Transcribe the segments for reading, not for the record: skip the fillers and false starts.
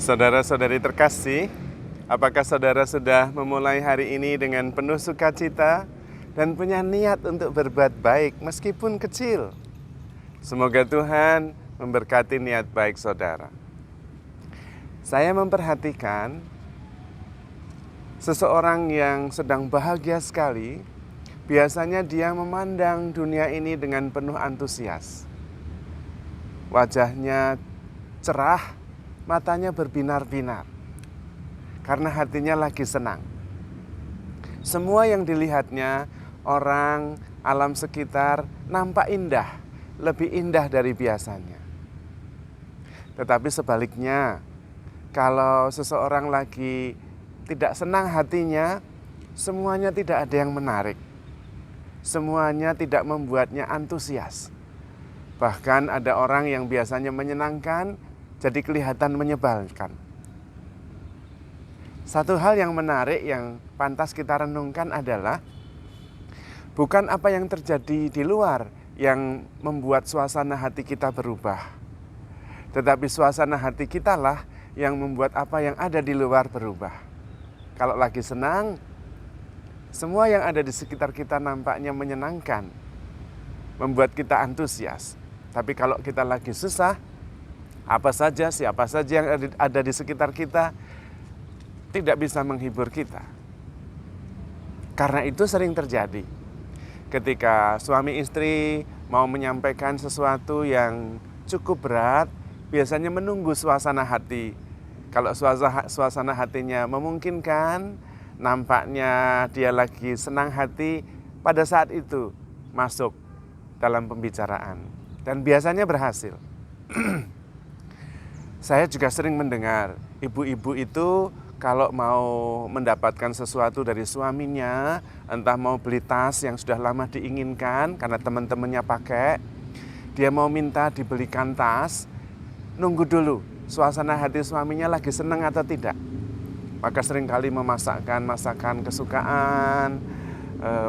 Saudara-saudari terkasih, apakah saudara sudah memulai hari ini dengan penuh sukacita dan punya niat untuk berbuat baik meskipun kecil? Semoga Tuhan memberkati niat baik saudara. Saya memperhatikan seseorang yang sedang bahagia sekali, biasanya dia memandang dunia ini dengan penuh antusias. Wajahnya cerah, matanya berbinar-binar, karena hatinya lagi senang. Semua yang dilihatnya, orang, alam sekitar, nampak indah, lebih indah dari biasanya. Tetapi sebaliknya, kalau seseorang lagi tidak senang hatinya, semuanya tidak ada yang menarik. Semuanya tidak membuatnya antusias. Bahkan ada orang yang biasanya menyenangkan, jadi kelihatan menyebalkan. Satu hal yang menarik yang pantas kita renungkan adalah bukan apa yang terjadi di luar yang membuat suasana hati kita berubah. Tetapi suasana hati kita lah yang membuat apa yang ada di luar berubah. Kalau lagi senang, semua yang ada di sekitar kita nampaknya menyenangkan, membuat kita antusias. Tapi kalau kita lagi susah, apa saja, siapa saja yang ada di sekitar kita tidak bisa menghibur kita. Karena itu sering terjadi. Ketika suami istri mau menyampaikan sesuatu yang cukup berat, biasanya menunggu suasana hati. Kalau suasana hatinya memungkinkan, nampaknya dia lagi senang hati, pada saat itu masuk dalam pembicaraan. Dan biasanya berhasil. Saya juga sering mendengar ibu-ibu itu kalau mau mendapatkan sesuatu dari suaminya, entah mau beli tas yang sudah lama diinginkan karena teman-temannya pakai, dia mau minta dibelikan tas, nunggu dulu suasana hati suaminya lagi senang atau tidak. Maka seringkali memasakkan masakan kesukaan,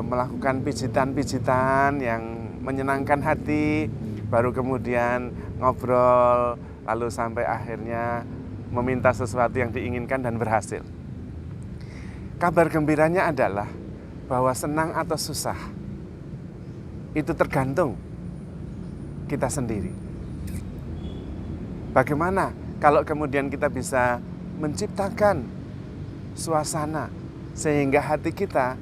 melakukan pijitan-pijitan yang menyenangkan hati, baru kemudian ngobrol, lalu sampai akhirnya meminta sesuatu yang diinginkan dan berhasil. Kabar gembiranya adalah bahwa senang atau susah itu tergantung kita sendiri. Bagaimana kalau kemudian kita bisa menciptakan suasana sehingga hati kita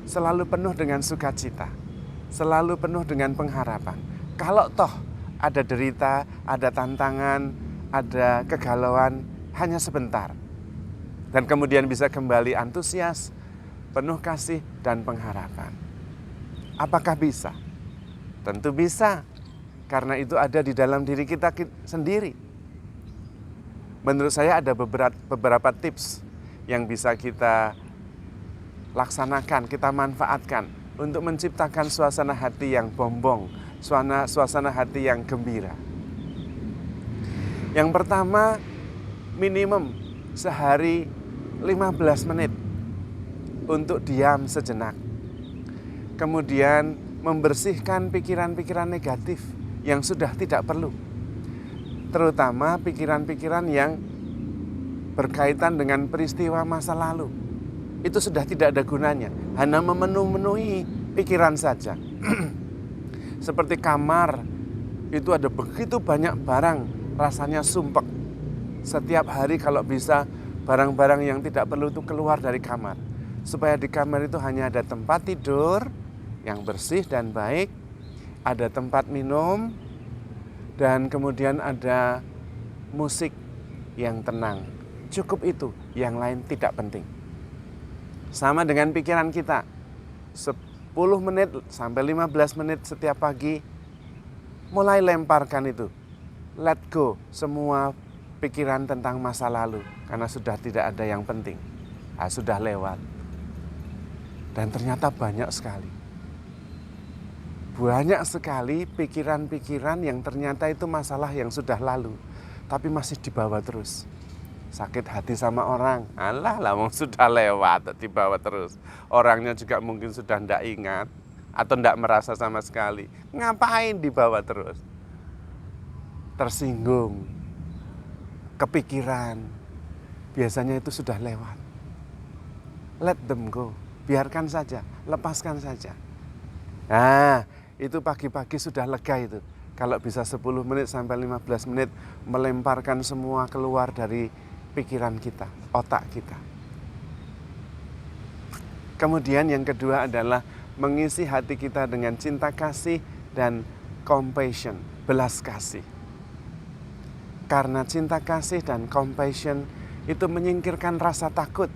selalu penuh dengan sukacita, selalu penuh dengan pengharapan. Kalau toh ada derita, ada tantangan, ada kegalauan, hanya sebentar. Dan kemudian bisa kembali antusias, penuh kasih dan pengharapan. Apakah bisa? Tentu bisa, karena itu ada di dalam diri kita sendiri. Menurut saya ada beberapa tips yang bisa kita laksanakan, kita manfaatkan untuk menciptakan suasana hati yang bombong, suasana hati yang gembira. Yang pertama, minimum sehari 15 menit untuk diam sejenak. Kemudian membersihkan pikiran-pikiran negatif yang sudah tidak perlu. Terutama pikiran-pikiran yang berkaitan dengan peristiwa masa lalu. Itu sudah tidak ada gunanya, hanya memenuhi pikiran saja. Seperti kamar, itu ada begitu banyak barang, rasanya sumpek. Setiap hari kalau bisa barang-barang yang tidak perlu itu keluar dari kamar. Supaya di kamar itu hanya ada tempat tidur yang bersih dan baik, ada tempat minum, dan kemudian ada musik yang tenang. Cukup itu, yang lain tidak penting. Sama dengan pikiran kita, 10 menit sampai 15 menit setiap pagi, mulai lemparkan itu. Let go semua pikiran tentang masa lalu, karena sudah tidak ada yang penting. Sudah lewat. Dan ternyata banyak sekali. Banyak sekali pikiran-pikiran yang ternyata itu masalah yang sudah lalu, tapi masih dibawa terus. Sakit hati sama orang, alah sudah lewat, dibawa terus. Orangnya juga mungkin sudah tidak ingat, atau tidak merasa sama sekali. Ngapain dibawa terus? Tersinggung, kepikiran, biasanya itu sudah lewat. Let them go, biarkan saja, lepaskan saja. Nah, itu pagi-pagi sudah lega itu. Kalau bisa 10 menit sampai 15 menit melemparkan semua keluar dari pikiran kita, otak kita. Kemudian yang kedua adalah mengisi hati kita dengan cinta kasih dan compassion, belas kasih. Karena cinta kasih dan compassion itu menyingkirkan rasa takut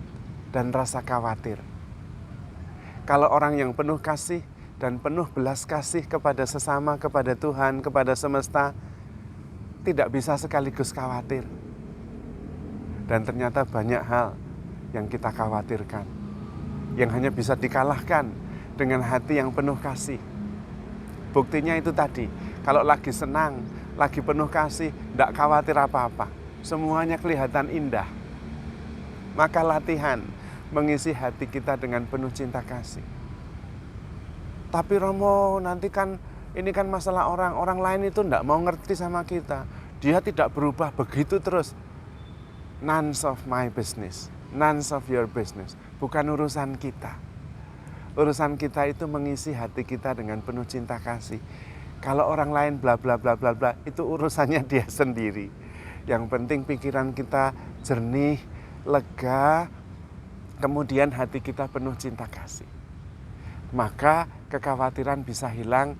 dan rasa khawatir. Kalau orang yang penuh kasih dan penuh belas kasih kepada sesama, kepada Tuhan, kepada semesta, tidak bisa sekaligus khawatir. Dan ternyata banyak hal yang kita khawatirkan, yang hanya bisa dikalahkan dengan hati yang penuh kasih. Buktinya itu tadi, kalau lagi senang, lagi penuh kasih, tidak khawatir apa-apa. Semuanya kelihatan indah. Maka latihan mengisi hati kita dengan penuh cinta kasih. Tapi Romo, nanti kan ini kan masalah orang lain itu tidak mau ngerti sama kita. Dia tidak berubah begitu terus. None of my business, none of your business. Bukan urusan kita. Urusan kita itu mengisi hati kita dengan penuh cinta kasih. Kalau orang lain bla bla bla bla bla, itu urusannya dia sendiri. Yang penting pikiran kita jernih, lega, kemudian hati kita penuh cinta kasih. Maka kekhawatiran bisa hilang,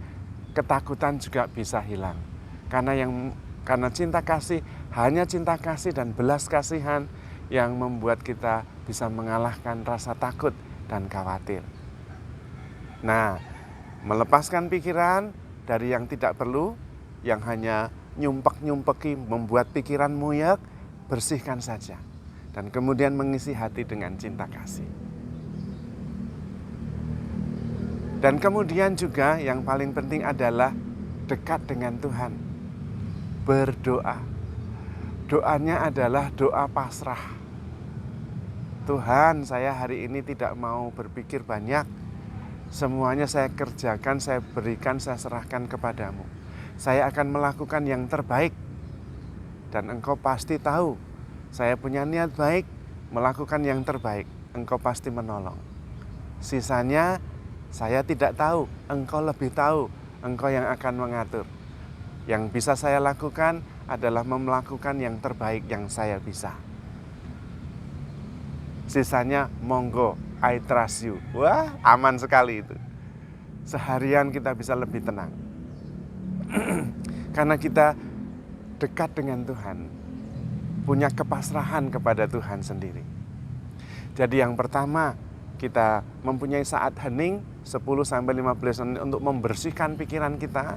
ketakutan juga bisa hilang. Karena cinta kasih, hanya cinta kasih dan belas kasihan yang membuat kita bisa mengalahkan rasa takut dan khawatir. Nah, melepaskan pikiran dari yang tidak perlu, yang hanya nyumpek-nyumpeki membuat pikiran muyak, bersihkan saja. Dan kemudian mengisi hati dengan cinta kasih. Dan kemudian juga yang paling penting adalah dekat dengan Tuhan. Berdoa. Doanya adalah doa pasrah. Tuhan, saya hari ini tidak mau berpikir banyak. Semuanya saya kerjakan, saya berikan, saya serahkan kepadamu. Saya akan melakukan yang terbaik. Dan Engkau pasti tahu, saya punya niat baik, melakukan yang terbaik. Engkau pasti menolong. Sisanya saya tidak tahu, Engkau lebih tahu, Engkau yang akan mengatur. Yang bisa saya lakukan adalah melakukan yang terbaik yang saya bisa. Sisanya monggo, I trust you. Wah, aman sekali itu. Seharian kita bisa lebih tenang. Karena kita dekat dengan Tuhan, punya kepasrahan kepada Tuhan sendiri. Jadi yang pertama, kita mempunyai saat hening 10-15 menit untuk membersihkan pikiran kita.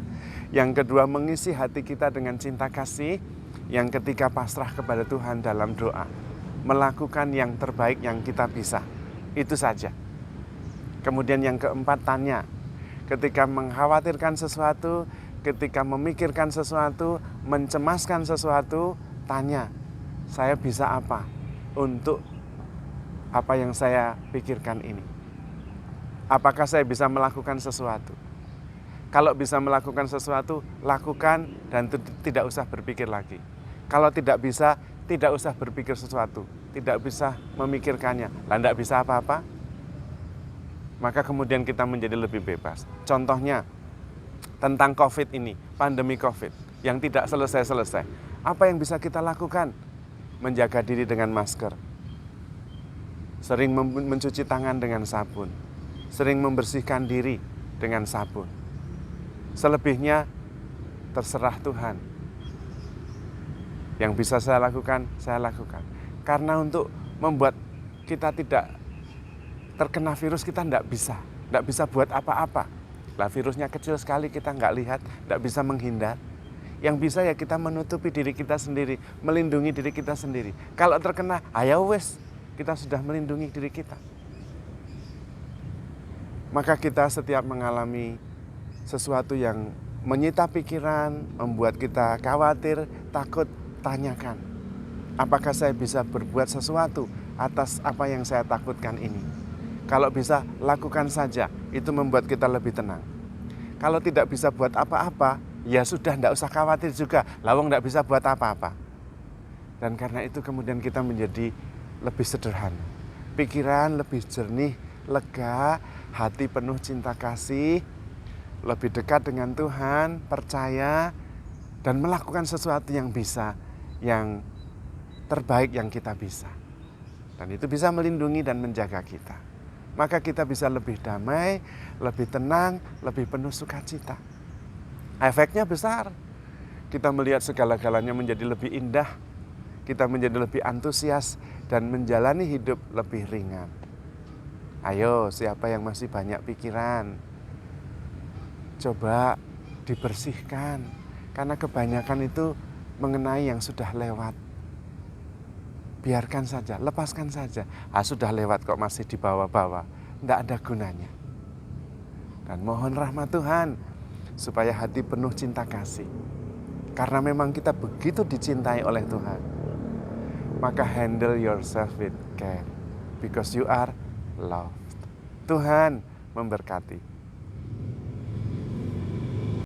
Yang kedua, mengisi hati kita dengan cinta kasih. Yang ketiga, pasrah kepada Tuhan dalam doa. Melakukan yang terbaik yang kita bisa. Itu saja. Kemudian yang keempat, tanya. Ketika mengkhawatirkan sesuatu, ketika memikirkan sesuatu, mencemaskan sesuatu, tanya. Saya bisa apa untuk apa yang saya pikirkan ini? Apakah saya bisa melakukan sesuatu? Kalau bisa melakukan sesuatu, lakukan dan tidak usah berpikir lagi. Kalau tidak bisa, tidak usah berpikir sesuatu. Tidak bisa memikirkannya. Tidak bisa apa-apa. Maka kemudian kita menjadi lebih bebas. Contohnya, tentang COVID ini, pandemi COVID, yang tidak selesai-selesai. Apa yang bisa kita lakukan? Menjaga diri dengan masker. Sering mencuci tangan dengan sabun. Sering membersihkan diri dengan sabun. Selebihnya terserah Tuhan. Yang bisa saya lakukan, saya lakukan. Karena untuk membuat kita tidak terkena virus, kita tidak bisa buat apa-apa. Lah virusnya kecil sekali, kita nggak lihat, tidak bisa menghindar. Yang bisa ya kita menutupi diri kita sendiri, melindungi diri kita sendiri. Kalau terkena, ayo wes, kita sudah melindungi diri kita. Maka kita setiap mengalami sesuatu yang menyita pikiran, membuat kita khawatir, takut, tanyakan. Apakah saya bisa berbuat sesuatu atas apa yang saya takutkan ini? Kalau bisa, lakukan saja. Itu membuat kita lebih tenang. Kalau tidak bisa buat apa-apa, ya sudah, tidak usah khawatir juga. Lawang tidak bisa buat apa-apa. Dan karena itu kemudian kita menjadi lebih sederhana. Pikiran lebih jernih, lega, hati penuh cinta kasih, lebih dekat dengan Tuhan, percaya, dan melakukan sesuatu yang bisa, yang terbaik yang kita bisa. Dan itu bisa melindungi dan menjaga kita. Maka kita bisa lebih damai, lebih tenang, lebih penuh sukacita. Efeknya besar. Kita melihat segala-galanya menjadi lebih indah, kita menjadi lebih antusias, dan menjalani hidup lebih ringan. Ayo, siapa yang masih banyak pikiran, coba dibersihkan, karena kebanyakan itu mengenai yang sudah lewat. Biarkan saja, lepaskan saja. Sudah lewat kok masih dibawa-bawa, tidak ada gunanya. Dan mohon rahmat Tuhan, supaya hati penuh cinta kasih. Karena memang kita begitu dicintai oleh Tuhan. Maka handle yourself with care, because you are loved. Tuhan memberkati.